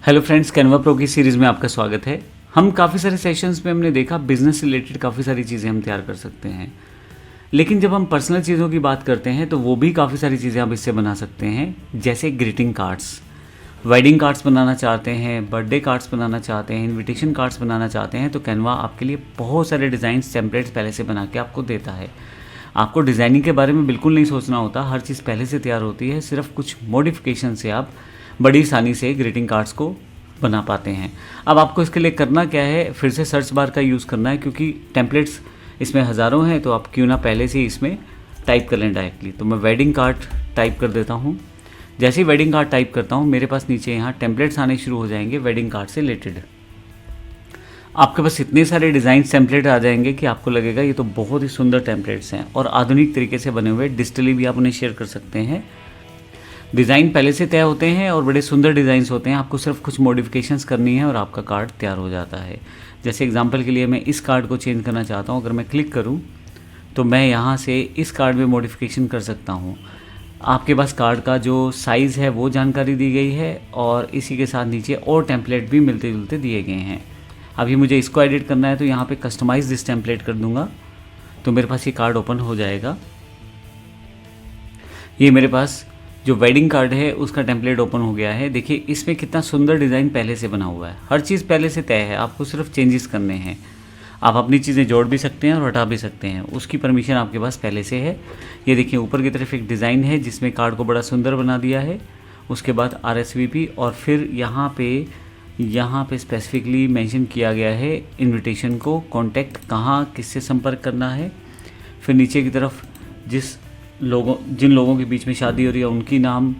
Hello friends, Canva pro की series में आपका स्वागत है। हम काफ़ी सारे सेशंस में हमने देखा बिजनेस रिलेटेड काफ़ी सारी चीज़ें हम तैयार कर सकते हैं, लेकिन जब हम पर्सनल चीज़ों की बात करते हैं तो वो भी काफ़ी सारी चीज़ें आप इससे बना सकते हैं, जैसे ग्रीटिंग कार्ड्स, वेडिंग कार्ड्स बनाना चाहते हैं, बर्थडे कार्ड्स बनाना चाहते हैं, इन्विटेशन कार्ड्स बनाना चाहते हैं, तो कैनवा आपके लिए बहुत सारे डिज़ाइंस टेम्पलेट्स पहले से बना के आपको देता है। आपको डिज़ाइनिंग के बारे में बिल्कुल नहीं सोचना होता, हर चीज़ पहले से तैयार होती है, सिर्फ कुछ मॉडिफिकेशन से आप बड़ी आसानी से ग्रीटिंग कार्ड्स को बना पाते हैं। अब आपको इसके लिए करना क्या है, फिर से सर्च बार का यूज़ करना है, क्योंकि टेम्पलेट्स इसमें हज़ारों हैं, तो आप क्यों ना पहले से ही इसमें टाइप कर लें डायरेक्टली। तो मैं वेडिंग कार्ड टाइप कर देता हूँ। जैसे ही वेडिंग कार्ड टाइप करता हूँ, मेरे पास नीचे यहाँ टेम्पलेट्स आने शुरू हो जाएंगे वेडिंग कार्ड से रिलेटेड। आपके पास इतने सारे डिज़ाइन टेम्पलेट आ जाएंगे कि आपको लगेगा ये तो बहुत ही सुंदर टेम्पलेट्स हैं, और आधुनिक तरीके से बने हुए, डिजिटली भी आप उन्हें शेयर कर सकते हैं। डिज़ाइन पहले से तय होते हैं और बड़े सुंदर डिज़ाइंस होते हैं, आपको सिर्फ कुछ मॉडिफिकेशंस करनी है और आपका कार्ड तैयार हो जाता है। जैसे एग्जांपल के लिए मैं इस कार्ड को चेंज करना चाहता हूँ, अगर मैं क्लिक करूँ तो मैं यहाँ से इस कार्ड में मॉडिफिकेशन कर सकता हूँ। आपके पास कार्ड का जो साइज़ है वो जानकारी दी गई है, और इसी के साथ नीचे और टेम्पलेट भी मिलते जुलते दिए गए हैं। अभी मुझे इसको एडिट करना है, तो यहाँ पे कस्टमाइज़ दिस टेम्पलेट कर दूंगा, तो मेरे पास ये कार्ड ओपन हो जाएगा। ये मेरे पास जो वेडिंग कार्ड है उसका टेम्पलेट ओपन हो गया है। देखिए इसमें कितना सुंदर डिज़ाइन पहले से बना हुआ है, हर चीज़ पहले से तय है, आपको सिर्फ चेंजेस करने हैं। आप अपनी चीज़ें जोड़ भी सकते हैं और हटा भी सकते हैं, उसकी परमिशन आपके पास पहले से है। ये देखिए ऊपर की तरफ एक डिज़ाइन है जिसमें कार्ड को बड़ा सुंदर बना दिया है। उसके बाद RSVP, और फिर यहाँ पे स्पेसिफिकली मेंशन किया गया है इनविटेशन को, कॉन्टैक्ट कहाँ किससे संपर्क करना है। फिर नीचे की तरफ जिन लोगों के बीच में शादी हो रही है उनकी नाम,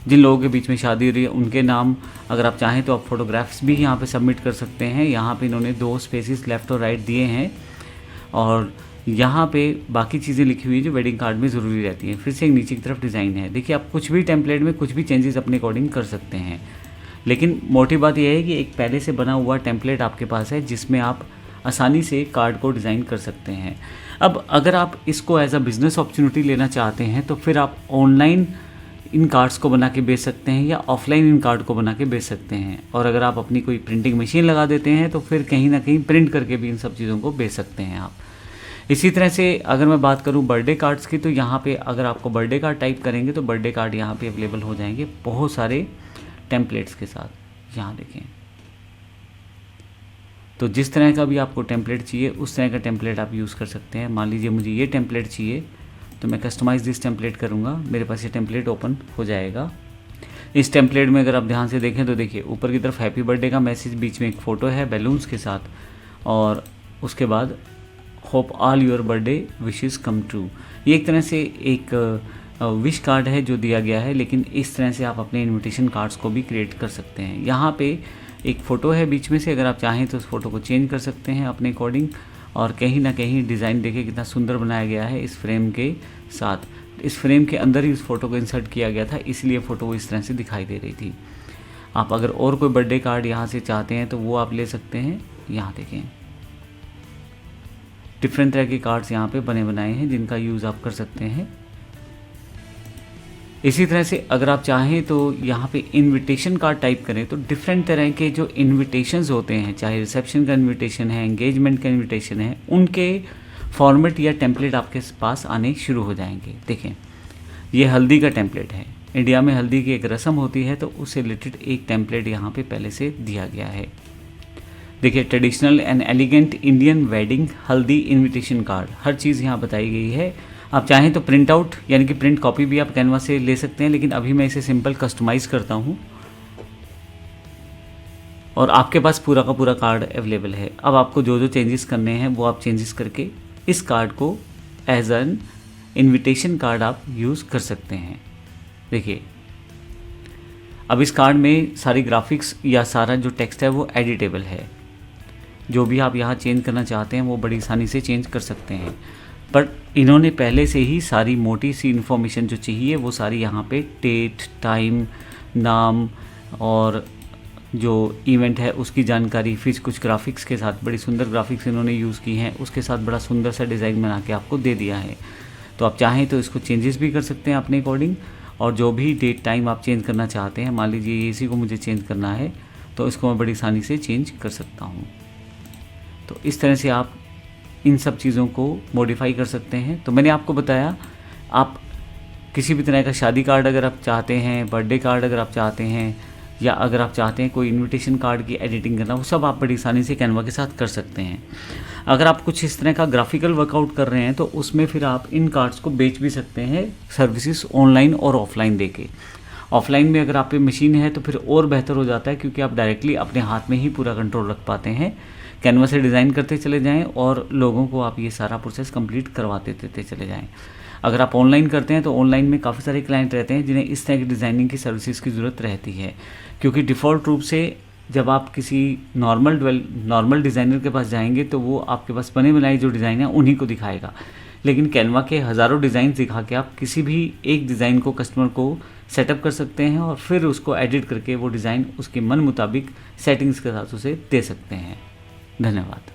जिन लोगों के बीच में शादी हो रही है उनके नाम। अगर आप चाहें तो आप फोटोग्राफ्स भी यहाँ पे सबमिट कर सकते हैं। यहाँ पे इन्होंने 2 स्पेसेस लेफ़्ट और राइट दिए हैं, और यहाँ पे बाकी चीज़ें लिखी हुई हैं जो वेडिंग कार्ड में ज़रूरी रहती हैं। फिर से एक नीचे की तरफ डिज़ाइन है। देखिए आप कुछ भी टेम्पलेट में कुछ भी चेंजेस अपने अकॉर्डिंग कर सकते हैं, लेकिन मोटी बात यह है कि एक पहले से बना हुआ टेम्पलेट आपके पास है जिसमें आप आसानी से कार्ड को डिज़ाइन कर सकते हैं। अब अगर आप इसको एज अ बिज़नेस अपॉर्चुनिटी लेना चाहते हैं तो फिर आप ऑनलाइन इन कार्ड्स को बना के बेच सकते हैं, या ऑफलाइन इन कार्ड को बना के बेच सकते हैं। और अगर आप अपनी कोई प्रिंटिंग मशीन लगा देते हैं तो फिर कहीं ना कहीं प्रिंट करके भी इन सब चीज़ों को बेच सकते हैं आप। इसी तरह से अगर मैं बात करूं बर्थडे कार्ड्स की, तो यहाँ पे अगर आपको बर्थडे कार्ड टाइप करेंगे तो बर्थडे कार्ड यहाँ पे अवेलेबल हो जाएंगे बहुत सारे टेम्पलेट्स के साथ। यहाँ देखें, तो जिस तरह का भी आपको टेम्पलेट चाहिए उस तरह का टेम्पलेट आप यूज़ कर सकते हैं। मान लीजिए मुझे ये टेम्पलेट चाहिए, तो मैं कस्टमाइज़ दिस टेम्पलेट करूँगा, मेरे पास ये टेम्पलेट ओपन हो जाएगा। इस टेम्पलेट में अगर आप ध्यान से देखें तो देखिए ऊपर की तरफ हैप्पी बर्थडे का मैसेज, बीच में एक फ़ोटो है बैलून्स के साथ, और उसके बाद hope all your birthday wishes come true. ये एक तरह से एक विश कार्ड है जो दिया गया है, लेकिन इस तरह से आप अपने इन्विटेशन कार्ड्स को भी क्रिएट कर सकते हैं। यहाँ पे एक फ़ोटो है बीच में से, अगर आप चाहें तो उस फोटो को चेंज कर सकते हैं अपने अकॉर्डिंग। और कहीं ना कहीं डिज़ाइन देखिए कितना सुंदर बनाया गया है इस फ्रेम के साथ। इस फ्रेम के अंदर ही उस फोटो को इंसर्ट किया गया था, इसलिए फ़ोटो इस तरह से दिखाई दे रही थी। आप अगर और कोई बर्थडे कार्ड यहाँ से चाहते हैं तो वो आप ले सकते हैं। यहाँ देखें डिफरेंट तरह के कार्ड्स यहाँ पे बने बनाए हैं जिनका यूज़ आप कर सकते हैं। इसी तरह से अगर आप चाहें तो यहाँ पे इनविटेशन कार्ड टाइप करें तो डिफरेंट तरह के जो इनविटेशंस होते हैं, चाहे रिसेप्शन का इनविटेशन है, एंगेजमेंट का इनविटेशन है, उनके फॉर्मेट या टेम्पलेट आपके पास आने शुरू हो जाएंगे। देखें ये हल्दी का टेम्पलेट है, इंडिया में हल्दी की एक रस्म होती है, तो उससे रिलेटेड एक टेम्पलेट यहाँ पे पहले से दिया गया है। देखिए traditional and elegant Indian wedding हल्दी इन्विटेशन कार्ड, हर चीज़ यहाँ बताई गई है। आप चाहें तो प्रिंट आउट यानी कि प्रिंट कॉपी भी आप कैनवा से ले सकते हैं, लेकिन अभी मैं इसे सिंपल कस्टमाइज़ करता हूँ और आपके पास पूरा का पूरा कार्ड अवेलेबल है। अब आपको जो जो चेंजेस करने हैं वो आप चेंजेस करके इस कार्ड को एज एन इन्विटेशन कार्ड आप यूज़ कर सकते हैं। देखिए अब इस कार्ड में सारी ग्राफिक्स या सारा जो टेक्स्ट है वो एडिटेबल है, जो भी आप यहाँ चेंज करना चाहते हैं वो बड़ी आसानी से चेंज कर सकते हैं। पर इन्होंने पहले से ही सारी मोटी सी इन्फॉर्मेशन जो चाहिए वो सारी यहाँ पे डेट, टाइम, नाम और जो इवेंट है उसकी जानकारी, फिर कुछ ग्राफिक्स के साथ, बड़ी सुंदर ग्राफिक्स इन्होंने यूज़ की हैं, उसके साथ बड़ा सुंदर सा डिज़ाइन बना के आपको दे दिया है। तो आप चाहें तो इसको चेंजेस भी कर सकते हैं अपने अकॉर्डिंग, और जो भी डेट टाइम आप चेंज करना चाहते हैं, मान लीजिए इसी को मुझे चेंज करना है तो इसको मैं बड़ी आसानी से चेंज कर सकता हूँ। तो इस तरह से आप इन सब चीज़ों को मॉडिफाई कर सकते हैं। तो मैंने आपको बताया, आप किसी भी तरह का शादी कार्ड अगर आप चाहते हैं, बर्थडे कार्ड अगर आप चाहते हैं, या अगर आप चाहते हैं कोई इनविटेशन कार्ड की एडिटिंग करना, वो सब आप बड़ी आसानी से कैनवा के साथ कर सकते हैं। अगर आप कुछ इस तरह का ग्राफिकल वर्कआउट कर रहे हैं तो उसमें फिर आप इन कार्ड्स को बेच भी सकते हैं सर्विसेज ऑनलाइन और ऑफलाइन देके। ऑफलाइन में अगर आप पे मशीन है तो फिर और बेहतर हो जाता है, क्योंकि आप डायरेक्टली अपने हाथ में ही पूरा कंट्रोल रख पाते हैं। कैनवा से डिज़ाइन करते चले जाएं और लोगों को आप ये सारा प्रोसेस कंप्लीट करवाते देते चले जाएं। अगर आप ऑनलाइन करते हैं तो ऑनलाइन में काफ़ी सारे क्लाइंट रहते हैं जिन्हें इस तरह की डिज़ाइनिंग की सर्विसेज की ज़रूरत रहती है, क्योंकि डिफ़ॉल्ट रूप से जब आप किसी नॉर्मल डिज़ाइनर के पास जाएंगे तो वो आपके पास बने बनाए जो डिज़ाइन है उन्हीं को दिखाएगा। लेकिन कैनवा के हज़ारों डिज़ाइन दिखा के आप किसी भी एक डिज़ाइन को कस्टमर को सेटअप कर सकते हैं और फिर उसको एडिट करके वो डिज़ाइन उसके मन मुताबिक सेटिंग्स के साथ उसे दे सकते हैं। धन्यवाद।